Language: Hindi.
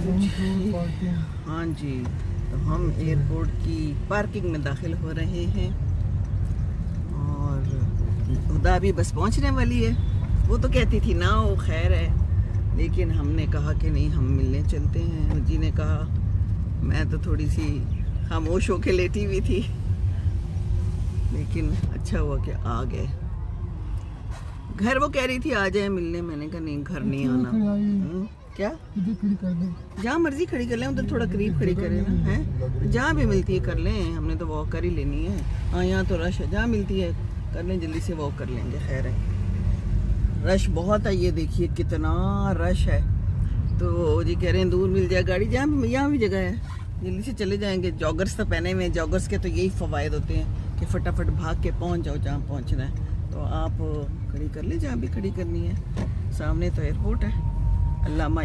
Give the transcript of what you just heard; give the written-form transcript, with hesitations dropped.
हाँ जी, तो हम एयरपोर्ट की पार्किंग में दाखिल हो रहे हैं और खुदा भी बस पहुंचने वाली है। वो तो कहती थी ना वो खैर है, लेकिन हमने कहा कि नहीं हम मिलने चलते हैं। जी ने कहा, मैं तो थोड़ी सी खामोश होके लेटी हुई थी, लेकिन अच्छा हुआ कि आ गए। घर वो कह रही थी आ जाए मिलने, मैंने कहा नहीं घर नहीं आना। क्या जहाँ मर्जी खड़ी कर लें, उधर थोड़ा करीब खड़ी करें ना, है जहाँ भी मिलती है कर लें, हमने तो वॉक कर ही लेनी है। हाँ यहाँ तो रश है, जहाँ मिलती है कर लें, जल्दी से वॉक कर लेंगे। खैर है, रश बहुत है, ये देखिए कितना रश है। तो जी कह रहे हैं दूर मिल जाए गाड़ी, जहाँ भी यहाँ भी जगह है जल्दी से चले जाएंगे। जॉगर्स तो पहने हुए, जॉगर्स के तो यही फ़वायद होते हैं कि फटाफट भाग के पहुँच जाओ जहाँ पहुँचना है। तो आप खड़ी कर ले जहाँ भी खड़ी करनी है, सामने तो एयरपोर्ट है। अल्लामा